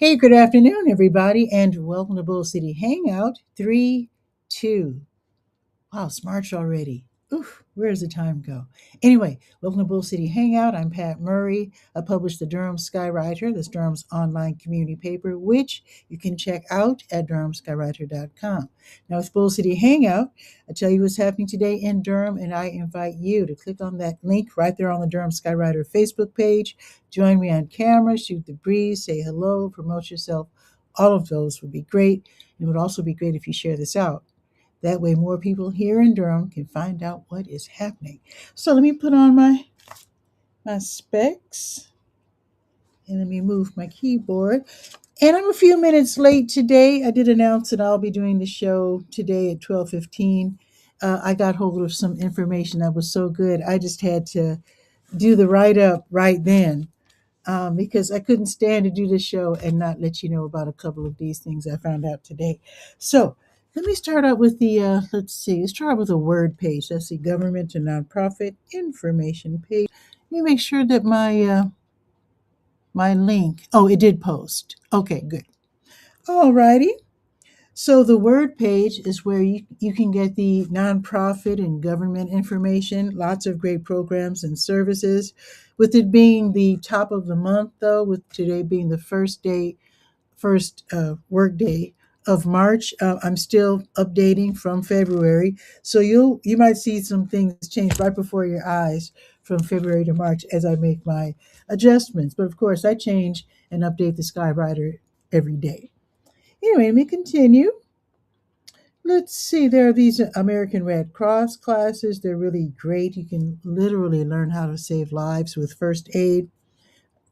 Hey, good afternoon, everybody, and welcome to Bull City Hangout 3 2. Wow, it's March already. Oof, where does the time go? Anyway, welcome to Bull City Hangout. I'm Pat Murray. I publish the Durham Skywriter, that's Durham's online community paper, which you can check out at durhamskywriter.com. Now, with Bull City Hangout, I tell you what's happening today in Durham, and I invite you to click on that link right there on the Durham Skywriter Facebook page. Join me on camera, shoot the breeze, say hello, promote yourself. All of those would be great. It would also be great if you share this out. That way, more people here in Durham can find out what is happening. So let me put on my specs and let me move my keyboard. And I'm a few minutes late today. I did announce that I'll be doing the show today at 12:15. I got hold of some information that was so good. I just had to do the write up right then because I couldn't stand to do this show and not let you know about a couple of these things I found out today. So let me start out with let's start out with a word page. That's the government and nonprofit information page. Let me make sure that my link, oh, it did post. Okay, good. All righty. So the word page is where you can get the nonprofit and government information, lots of great programs and services. With it being the top of the month, though, with today being the first work day of March, I'm still updating from February. So you might see some things change right before your eyes from February to March as I make my adjustments. But of course, I change and update the Skywriter every day. Anyway, let me continue. Let's see, there are these American Red Cross classes. They're really great. You can literally learn how to save lives with first aid,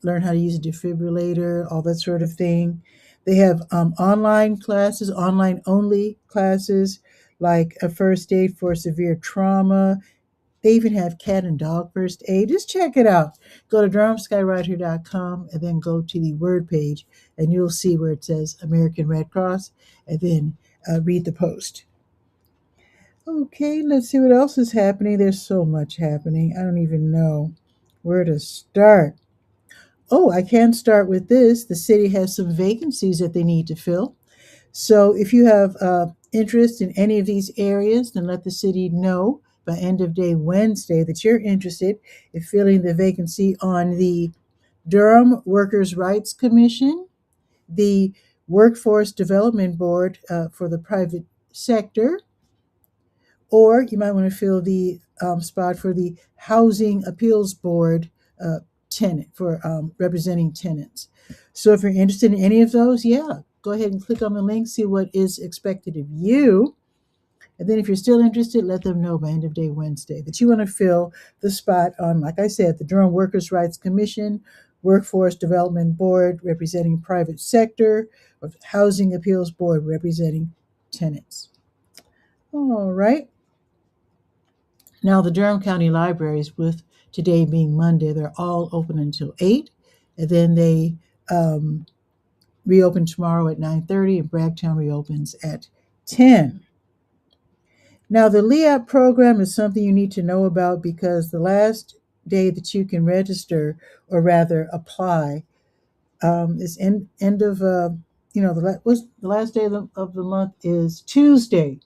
learn how to use a defibrillator, all that sort of thing. They have online classes, online only classes, like a first aid for severe trauma. They even have cat and dog first aid. Just check it out. Go to durhamskywriter.com and then go to the word page, and you'll see where it says American Red Cross, and then read the post. Okay, let's see what else is happening. There's so much happening. I don't even know where to start. Oh, I can start with this. The city has some vacancies that they need to fill. So if you have interest in any of these areas, then let the city know by end of day Wednesday that you're interested in filling the vacancy on the Durham Workers' Rights Commission, the Workforce Development Board for the private sector, or you might want to fill the spot for the Housing Appeals Board tenant for representing tenants. So if you're interested in any of those, yeah, go ahead and click on the link, see what is expected of you. And then if you're still interested, let them know by end of day Wednesday that you want to fill the spot on, like I said, the Durham Workers' Rights Commission, Workforce Development Board representing private sector, or Housing Appeals Board representing tenants. All right. Now, the Durham County Libraries, with today being Monday, they're all open until 8, and then they reopen tomorrow at 9:30, and Bragtown reopens at 10. Now, the LEAP program is something you need to know about because the last day that you can register, or rather apply, is end of the last day of the month is Tuesday,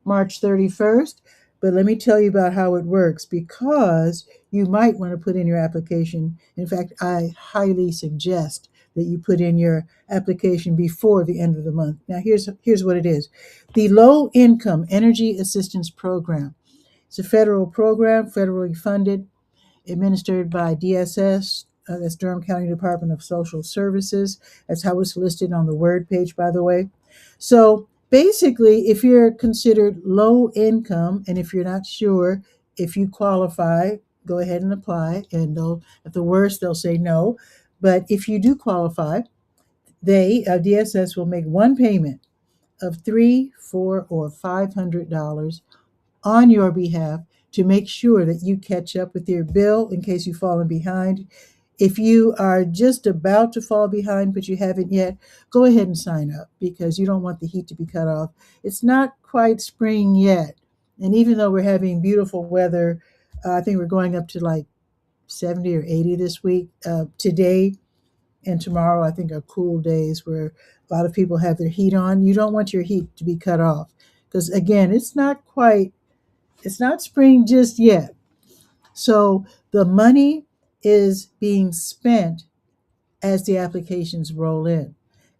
March 31st. But let me tell you about how it works because you might want to put in your application. In fact, I highly suggest that you put in your application before the end of the month. Now, here's what it is. The Low Income Energy Assistance Program. It's a federal program, federally funded, administered by DSS, that's Durham County Department of Social Services. That's how it's listed on the word page, by the way. So basically, if you're considered low income and if you're not sure if you qualify, go ahead and apply. And at the worst, they'll say no. But if you do qualify, DSS will make one payment of $3, $4, or $500 on your behalf to make sure that you catch up with your bill in case you've fallen behind. If you are just about to fall behind but you haven't yet, go ahead and sign up because you don't want the heat to be cut off. It's not quite spring yet. And even though we're having beautiful weather, I think we're going up to like 70 or 80 this week, today, and tomorrow I think are cool days where a lot of people have their heat on. You don't want your heat to be cut off because again, it's not spring just yet. So the money is being spent as the applications roll in.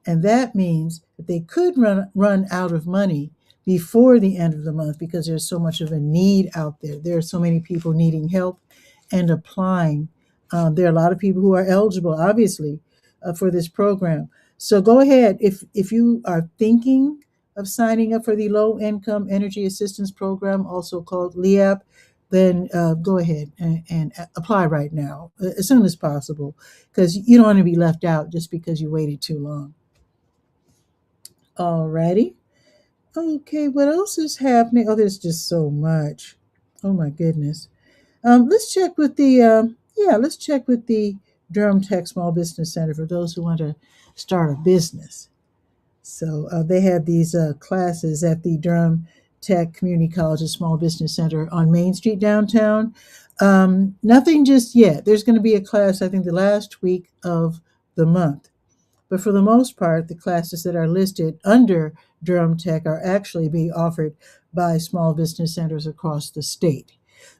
And that means that they could run out of money before the end of the month because there's so much of a need out there. There are so many people needing help and applying. There are a lot of people who are eligible, obviously, for this program. So go ahead. If you are thinking of signing up for the Low Income Energy Assistance Program, also called LEAP, then go ahead and apply right now, as soon as possible, because you don't want to be left out just because you waited too long. Alrighty. Okay, what else is happening? Oh, there's just so much. Oh my goodness. Let's check with the let's check with the Durham Tech Small Business Center for those who want to start a business. So they have these classes at the Durham Tech Community College and Small Business Center on Main Street downtown. Nothing just yet. There's going to be a class, I think, the last week of the month. But for the most part, the classes that are listed under Durham Tech are actually being offered by small business centers across the state.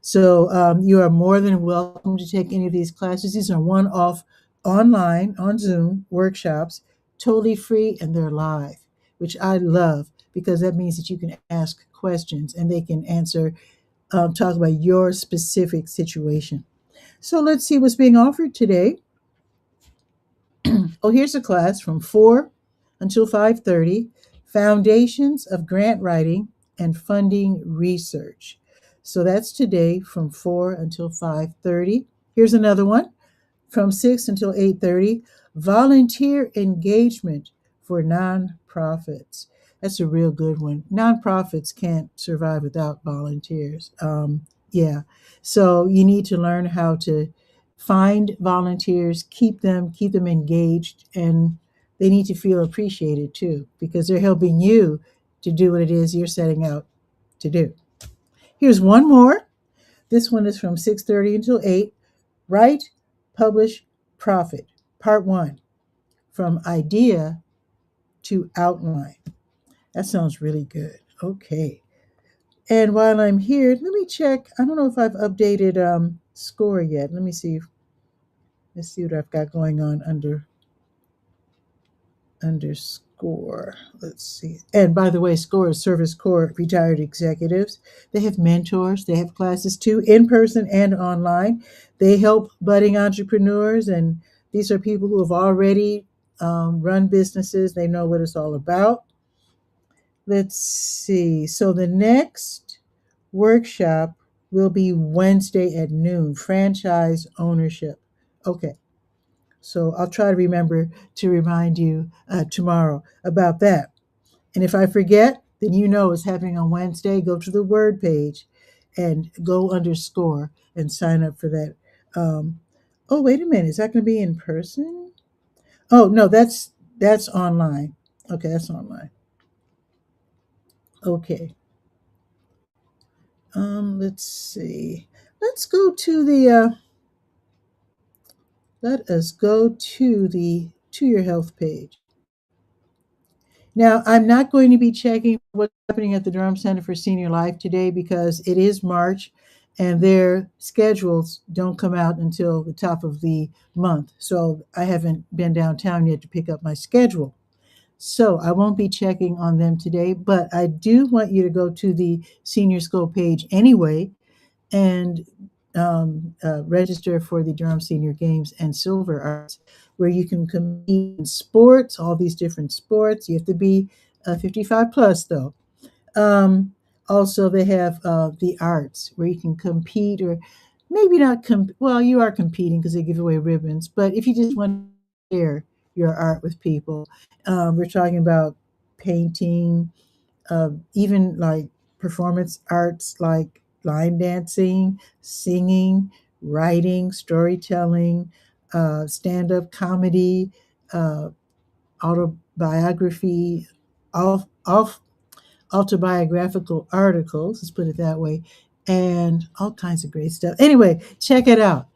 So you are more than welcome to take any of these classes. These are one-off online on Zoom workshops, totally free, and they're live, which I love because that means that you can ask questions and they can answer, talk about your specific situation. So let's see what's being offered today. Oh, here's a class from 4 until 5:30, Foundations of Grant Writing and Funding Research. So that's today from 4 until 5:30. Here's another one from 6 until 8:30, Volunteer Engagement for Nonprofits. That's a real good one. Nonprofits can't survive without volunteers. Yeah. So you need to learn how to find volunteers, keep them engaged, and they need to feel appreciated too, because they're helping you to do what it is you're setting out to do. Here's one more. This one is from 6:30 until 8. Write, Publish, Profit, Part 1, From Idea to Outline. That sounds really good. Okay. And while I'm here, let me check. I don't know if I've updated Score yet. Let me see. Let's see what I've got going on under Score. Let's see. And by the way, Score is Service Corps retired executives. They have mentors. They have classes too, in person and online. They help budding entrepreneurs, and these are people who have already run businesses. They know what it's all about. Let's see. So the next workshop will be Wednesday at noon, franchise ownership. Okay. So I'll try to remember to remind you tomorrow about that. And if I forget, then you know it's happening on Wednesday. Go to the Word page and go under Score and sign up for that. Oh, wait a minute. Is that going to be in person? Oh, no, that's online. Okay, that's online. Okay. Let's see. Let's go to the let us go to the To Your Health page. Now, I'm not going to be checking what's happening at the Durham Center for Senior Life today because it is March and their schedules don't come out until the top of the month. So I haven't been downtown yet to pick up my schedule. So I won't be checking on them today, but I do want you to go to the Senior School page anyway and register for the Durham Senior Games and Silver Arts, where you can compete in sports, all these different sports. You have to be 55 plus, though. Also, they have the arts, where you can compete, or maybe not. Well, you are competing because they give away ribbons. But if you just want to share your art with people, we're talking about painting, even like performance arts like line dancing, singing, writing, storytelling, stand up comedy, uh, autobiography, off autobiographical articles, let's put it that way, and all kinds of great stuff. Anyway, check it out.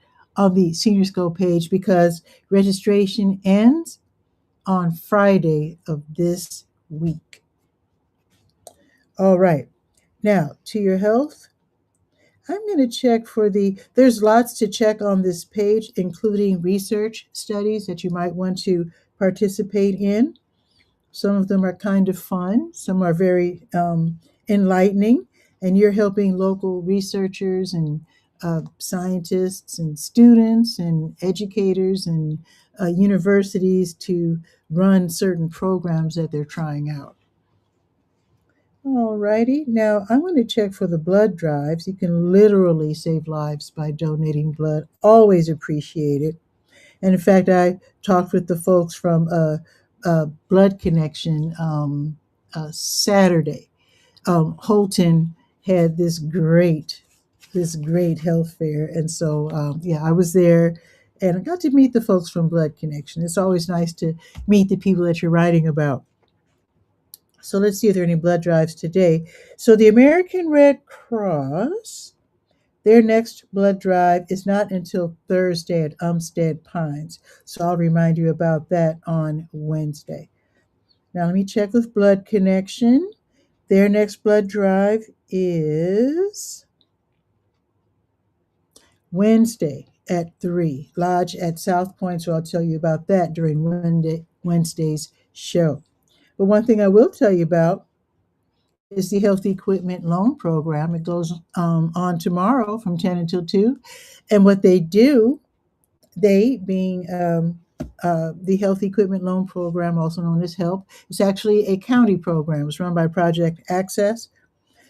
on the Senior School page because registration ends on Friday of this week. All right. Now, to your health, I'm going to check for there's lots to check on this page, including research studies that you might want to participate in. Some of them are kind of fun, some are very enlightening, and you're helping local researchers and scientists and students and educators and universities to run certain programs that they're trying out. All righty. Now I'm going to check for the blood drives. You can literally save lives by donating blood. Always appreciate it. And in fact, I talked with the folks from Blood Connection Saturday. Holton had this great health fair, and so yeah, I was there, and I got to meet the folks from Blood Connection. It's always nice to meet the people that you're writing about. So let's see if there are any blood drives today. So the American Red Cross, their next blood drive is not until Thursday at Umstead Pines. So I'll remind you about that on Wednesday. Now let me check with Blood Connection. Their next blood drive is Wednesday at 3, Lodge at South Point. So I'll tell you about that during Wednesday's show. But one thing I will tell you about is the Health Equipment Loan Program. It goes on tomorrow from 10 until 2. And what they do, they being the Health Equipment Loan Program, also known as HELP, it's actually a county program. It's run by Project Access.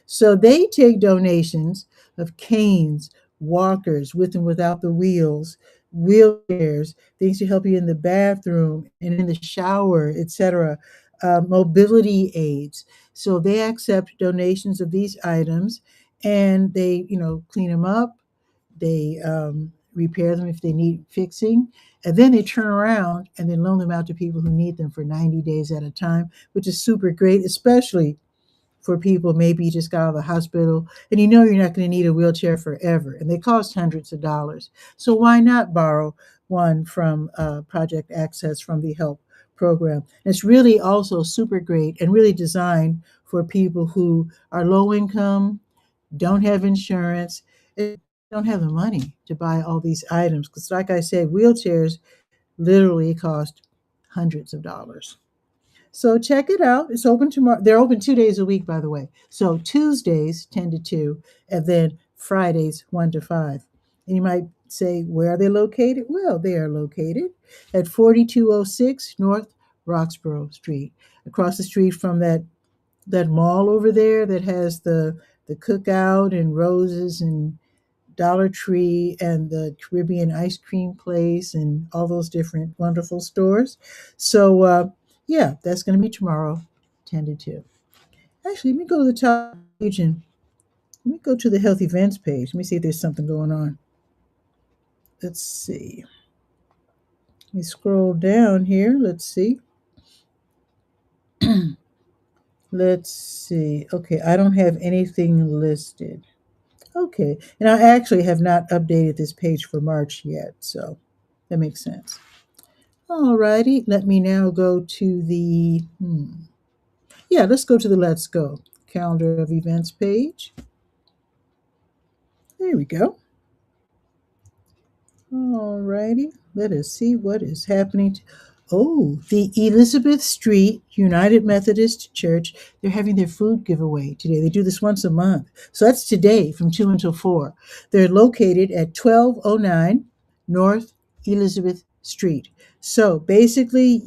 So they take donations of canes, walkers, with and without the wheels, wheelchairs, things to help you in the bathroom and in the shower, etc., mobility aids. So they accept donations of these items, and they, clean them up. They repair them if they need fixing, and then they turn around and then loan them out to people who need them for 90 days at a time, which is super great, especially for people maybe you just got out of the hospital and you're not going to need a wheelchair forever, and they cost hundreds of dollars. So why not borrow one from Project Access from the HELP program? And it's really also super great and really designed for people who are low income, don't have insurance, and don't have the money to buy all these items. Because, like I said, wheelchairs literally cost hundreds of dollars. So check it out. It's open tomorrow. They're open 2 days a week, by the way. So Tuesdays 10 to 2, and then Fridays 1 to 5. And you might say, where are they located? Well, they are located at 4206 North Roxborough Street, across the street from that mall over there that has the cookout and Roses and Dollar Tree and the Caribbean ice cream place and all those different wonderful stores. So, yeah, that's going to be tomorrow, 10 to 2. Actually, let me go to the top page and let me go to the health events page. Let me see if there's something going on. Let's see. Let me scroll down here. Let's see. Let's see. Okay, I don't have anything listed. Okay, and I actually have not updated this page for March yet, so that makes sense. All righty, let me now go to let's go to the Let's Go calendar of events page. There we go. All righty, let us see what is happening. The Elizabeth Street United Methodist Church, they're having their food giveaway today. They do this once a month. So that's today from 2 until 4. They're located at 1209 North Elizabeth Street. So basically,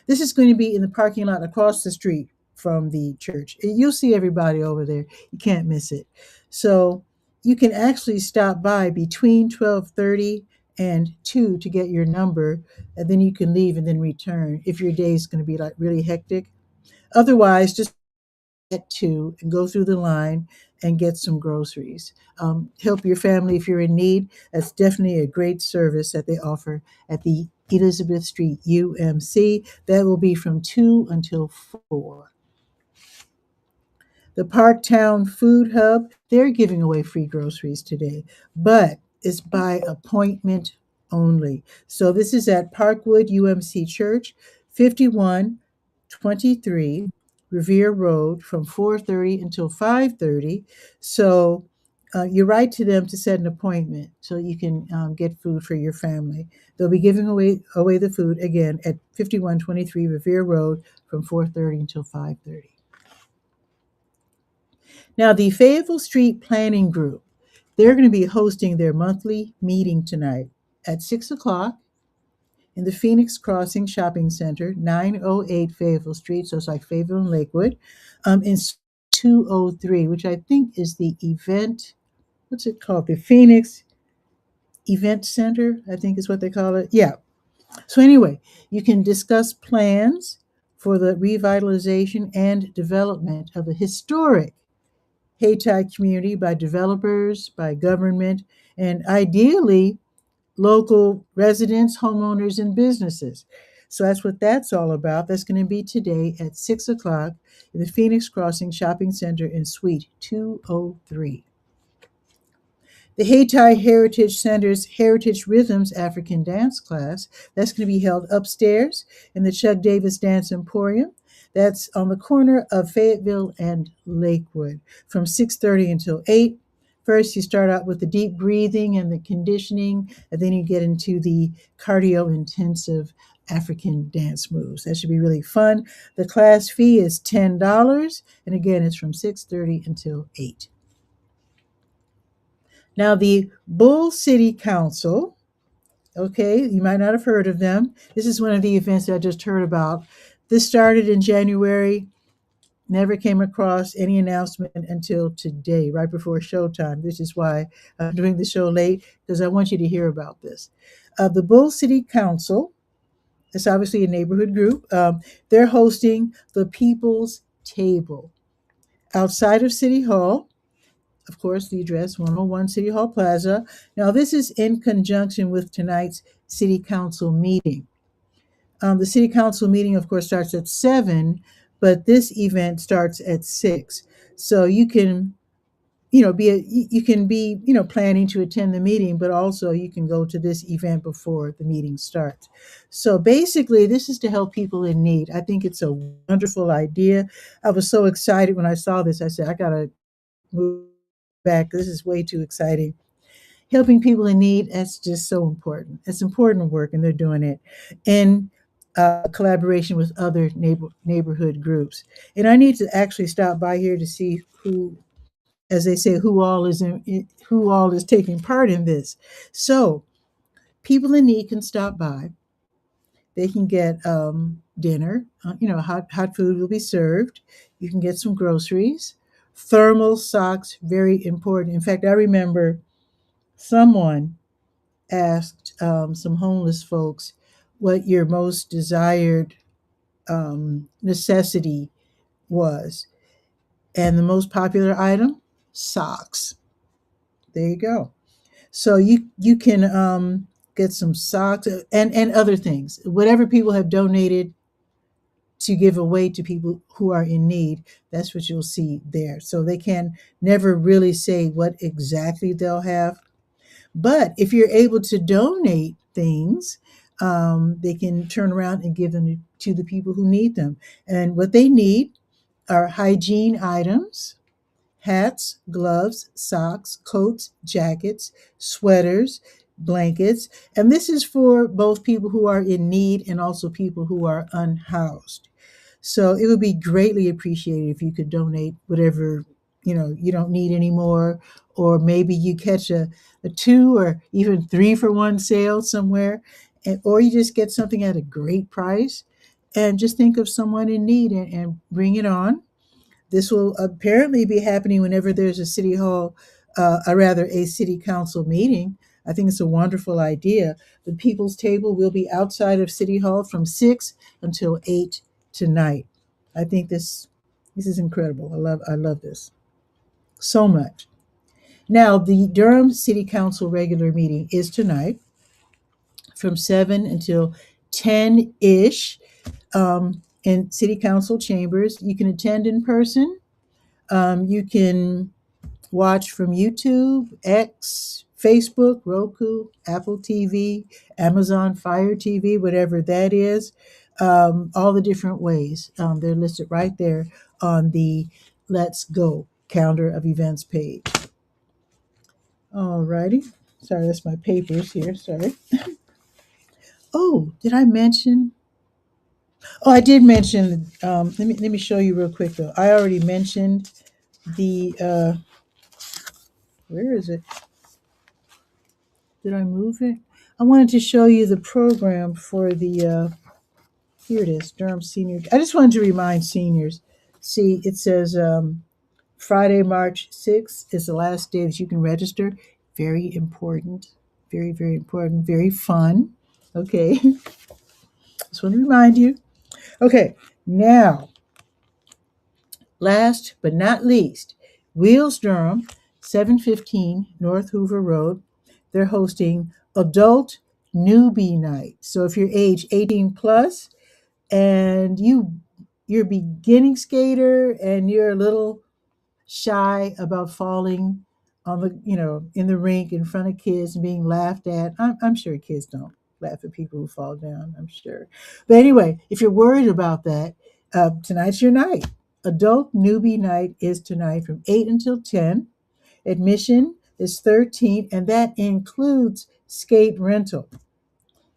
this is going to be in the parking lot across the street from the church. You'll see everybody over there. You can't miss it. So you can actually stop by between 12:30 and 2 to get your number, and then you can leave and then return if your day is going to be like really hectic. Otherwise, just get 2 and go through the line and get some groceries. Help your family if you're in need. That's definitely a great service that they offer at the Elizabeth Street UMC. That will be from 2 until 4. The Parktown Food Hub, they're giving away free groceries today, but is by appointment only. So this is at Parkwood UMC Church, 5123 Revere Road, from 4:30 until 5:30. So you write to them to set an appointment so you can get food for your family. They'll be giving away the food again at 5123 Revere Road from 4:30 until 5:30. Now, the Fayetteville Street Planning Group, they're going to be hosting their monthly meeting tonight at 6 o'clock in the Phoenix Crossing Shopping Center, 908 Fayetteville Street. So it's like Fayetteville and Lakewood, in 203, which I think is the event. What's it called? The Phoenix Event Center, I think is what they call it. Yeah. So, anyway, you can discuss plans for the revitalization and development of the historic Hayti community by developers, by government, and ideally local residents, homeowners, and businesses. So that's what that's all about. That's going to be today at 6 o'clock in the Phoenix Crossing Shopping Center in Suite 203. The Hayti Heritage Center's Heritage Rhythms African Dance class, that's going to be held upstairs in the Chuck Davis Dance Emporium. That's on the corner of Fayetteville and Lakewood from 6:30 until 8. First, you start out with the deep breathing and the conditioning, and then you get into the cardio intensive African dance moves. That should be really fun. The class fee is $10, and again, it's from 6:30 until 8. Now, the Bull City Council, okay, you might not have heard of them. This is one of the events that I just heard about. This started in January, never came across any announcement until today, right before showtime. This is why I'm doing the show late, because I want you to hear about this. The Bull City Council, it's obviously a neighborhood group. They're hosting the People's Table outside of City Hall. Of course, the address 101 City Hall Plaza. Now, this is in conjunction with tonight's City Council meeting. The City Council meeting, of course, starts at 7, but this event starts at 6. So you can, planning to attend the meeting, but also you can go to this event before the meeting starts. So basically, this is to help people in need. I think it's a wonderful idea. I was so excited when I saw this. I said, I got to move back. This is way too exciting. Helping people in need, that's just so important. It's important work, and they're doing it in collaboration with other neighborhood groups. And I need to actually stop by here to see who, as they say, who all is taking part in this. So people in need can stop by. They can get dinner. Hot food will be served. You can get some groceries. Thermal socks, very important. In fact, I remember someone asked some homeless folks what your most desired necessity was. And the most popular item, socks. There you go. So you can get some socks and other things. Whatever people have donated to give away to people who are in need, that's what you'll see there. So they can never really say what exactly they'll have. But if you're able to donate things, they can turn around and give them to the people who need them. And what they need are hygiene items, hats, gloves, socks, coats, jackets, sweaters, blankets. And this is for both people who are in need and also people who are unhoused. So it would be greatly appreciated if you could donate whatever you don't need anymore, or maybe you catch a 2 or even 3 for 1 sale somewhere, or you just get something at a great price, and just think of someone in need and bring it on. This will apparently be happening whenever there's a city hall, a city council meeting. I think it's a wonderful idea. The People's Table will be outside of City Hall from 6 until 8 tonight. I think this is incredible. I love this so much. Now, the Durham City Council regular meeting is tonight from 7 until 10-ish in City Council chambers. You can attend in person. You can watch from YouTube, X, Facebook, Roku, Apple TV, Amazon Fire TV, whatever that is, all the different ways. They're listed right there on the Let's Go calendar of events page. All righty. Sorry, that's my papers here. Sorry. Oh, did I mention? Oh, I did mention. Let me show you real quick though. I already mentioned the. Where is it? Did I move it? I wanted to show you the program for the. Here it is, Durham Senior. I just wanted to remind seniors. See, it says Friday, March 6th is the last day that you can register. Very important. Very, very important. Very fun. Okay. Just want to remind you. Okay. Now, last but not least, Wheels Durham, 715 North Hoover Road. They're hosting Adult Newbie Night. So if you're age 18 plus and you're a beginning skater and you're a little shy about falling on the in the rink in front of kids and being laughed at. I'm sure kids don't laugh at people who fall down, I'm sure. But anyway, if you're worried about that, tonight's your night. Adult Newbie Night is tonight from 8 until 10. Admission is 13, and that includes skate rental.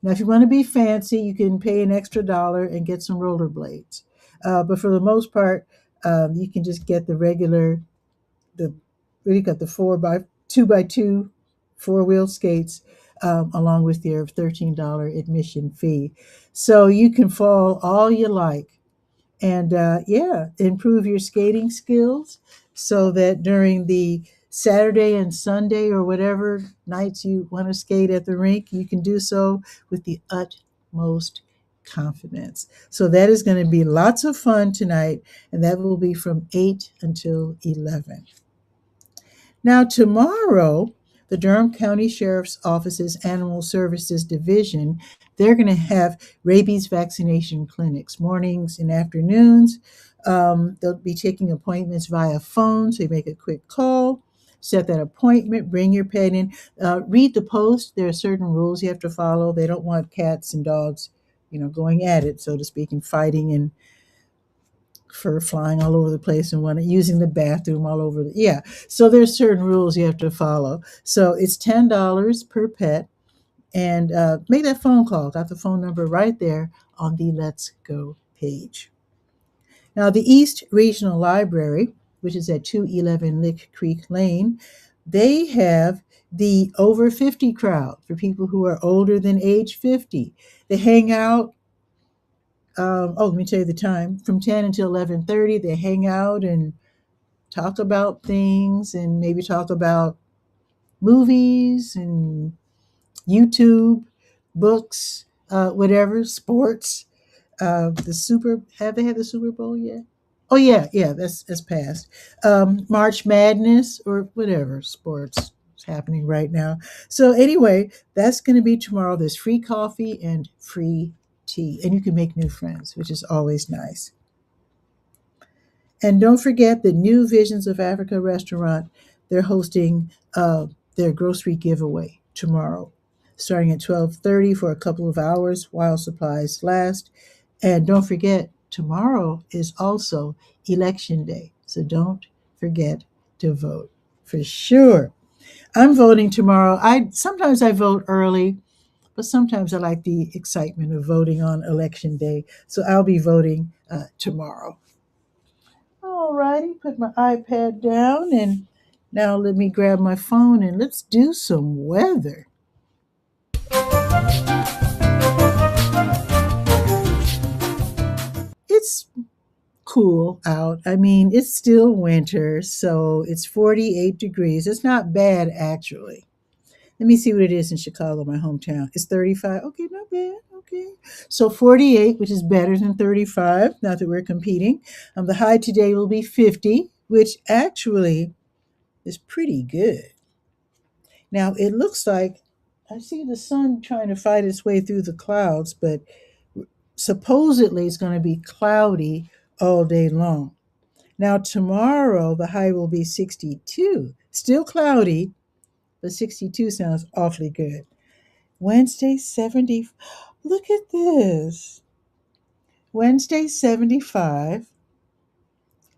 Now, if you want to be fancy, you can pay an extra dollar and get some rollerblades. But for the most part, you can just get the regular, the really got the 2x2 four-wheel skates, along with your $13 admission fee. So you can fall all you like, and yeah, improve your skating skills so that during the Saturday and Sunday or whatever nights you want to skate at the rink, you can do so with the utmost confidence. So that is going to be lots of fun tonight, and that will be from 8 until 11. Now, tomorrow, the Durham County Sheriff's Office's Animal Services Division, they're going to have rabies vaccination clinics, mornings and afternoons. They'll be taking appointments via phone, so you make a quick call, set that appointment, bring your pet in. Read the post. There are certain rules you have to follow. They don't want cats and dogs, going at it, so to speak, and fighting and fur flying all over the place and using the bathroom all over. Yeah. So there's certain rules you have to follow. So it's $10 per pet. And make that phone call. Got the phone number right there on the Let's Go page. Now, the East Regional Library, which is at 211 Lick Creek Lane, they have the over 50 crowd for people who are older than age 50. They hang out. Let me tell you the time. From 10 until 11:30, they hang out and talk about things and maybe talk about movies and YouTube, books, whatever, sports. Have they had the Super Bowl yet? Oh yeah, that's passed. March Madness or whatever sports is happening right now. So anyway, that's going to be tomorrow. There's free coffee and free tea, and you can make new friends, which is always nice. And don't forget the New Visions of Africa restaurant. They're hosting their grocery giveaway tomorrow, starting at 12:30 for a couple of hours while supplies last. And don't forget, tomorrow is also Election Day. So don't forget to vote for sure. I'm voting tomorrow. Sometimes I vote early, but sometimes I like the excitement of voting on Election Day. So I'll be voting tomorrow. All righty, put my iPad down, and now let me grab my phone and let's do some weather. It's cool out. I mean, it's still winter, so it's 48 degrees. It's not bad, actually. Let me see what it is in Chicago, my hometown. It's 35. Okay, not bad. Okay. So 48, which is better than 35, not that we're competing. The high today will be 50, which actually is pretty good. Now, it looks like I see the sun trying to fight its way through the clouds, but supposedly it's going to be cloudy all day long. Now, tomorrow, the high will be 62. Still cloudy, but 62 sounds awfully good. Wednesday, 70. Look at this. Wednesday, 75.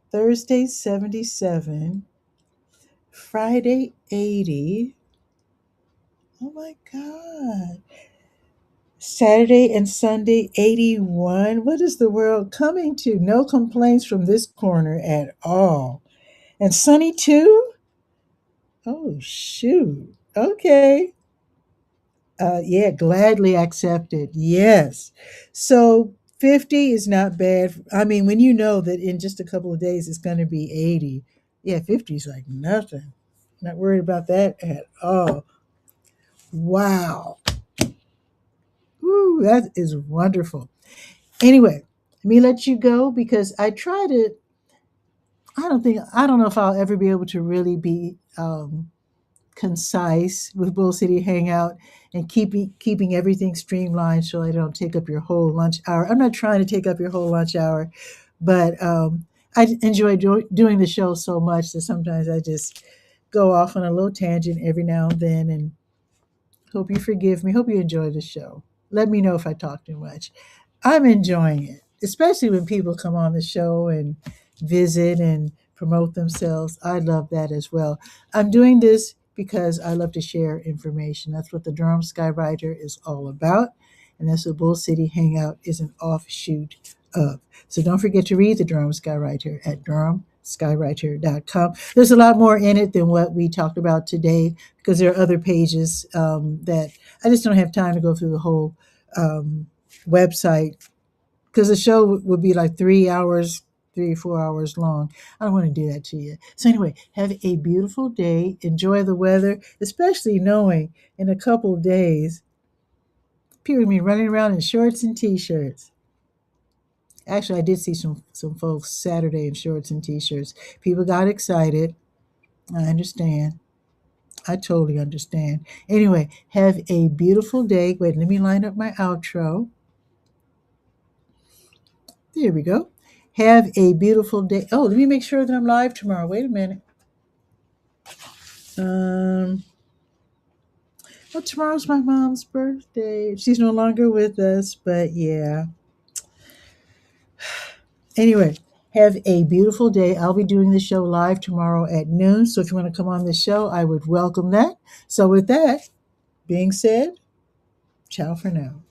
Thursday, 77. Friday, 80. Oh my God. Saturday and Sunday, 81. What is the world coming to? No complaints from this corner at all. And sunny too? Oh, shoot. Okay. Yeah, gladly accepted. Yes. So 50 is not bad. I mean, when you know that in just a couple of days it's going to be 80, yeah, 50 is like nothing. Not worried about that at all. Wow. Woo, that is wonderful. Anyway, let me let you go because I try to. I don't know if I'll ever be able to really be concise with Bull City Hangout and keeping everything streamlined so I don't take up your whole lunch hour. I'm not trying to take up your whole lunch hour, but I enjoy doing the show so much that sometimes I just go off on a little tangent every now and then. And hope you forgive me. Hope you enjoy the show. Let me know if I talk too much. I'm enjoying it, especially when people come on the show and visit and promote themselves. I love that as well. I'm doing this because I love to share information. That's what the Durham Skywriter is all about. And that's what Bull City Hangout is an offshoot of. So don't forget to read the Durham Skywriter at durhamskywriter.com. There's a lot more in it than what we talked about today because there are other pages that I just don't have time to go through the whole website because the show would be like 3 hours, 3 or 4 hours long. I don't want to do that to you. So anyway, have a beautiful day. Enjoy the weather, especially knowing in a couple of days people will be running around in shorts and t-shirts. Actually, I did see some folks Saturday in shorts and t-shirts. People got excited. I understand. I totally understand. Anyway, have a beautiful day. Wait, let me line up my outro. There we go. Have a beautiful day. Oh, let me make sure that I'm live tomorrow. Wait a minute. Um, well, tomorrow's my mom's birthday. She's no longer with us, but yeah. Anyway, have a beautiful day. I'll be doing the show live tomorrow at noon. So if you want to come on the show, I would welcome that. So with that being said, ciao for now.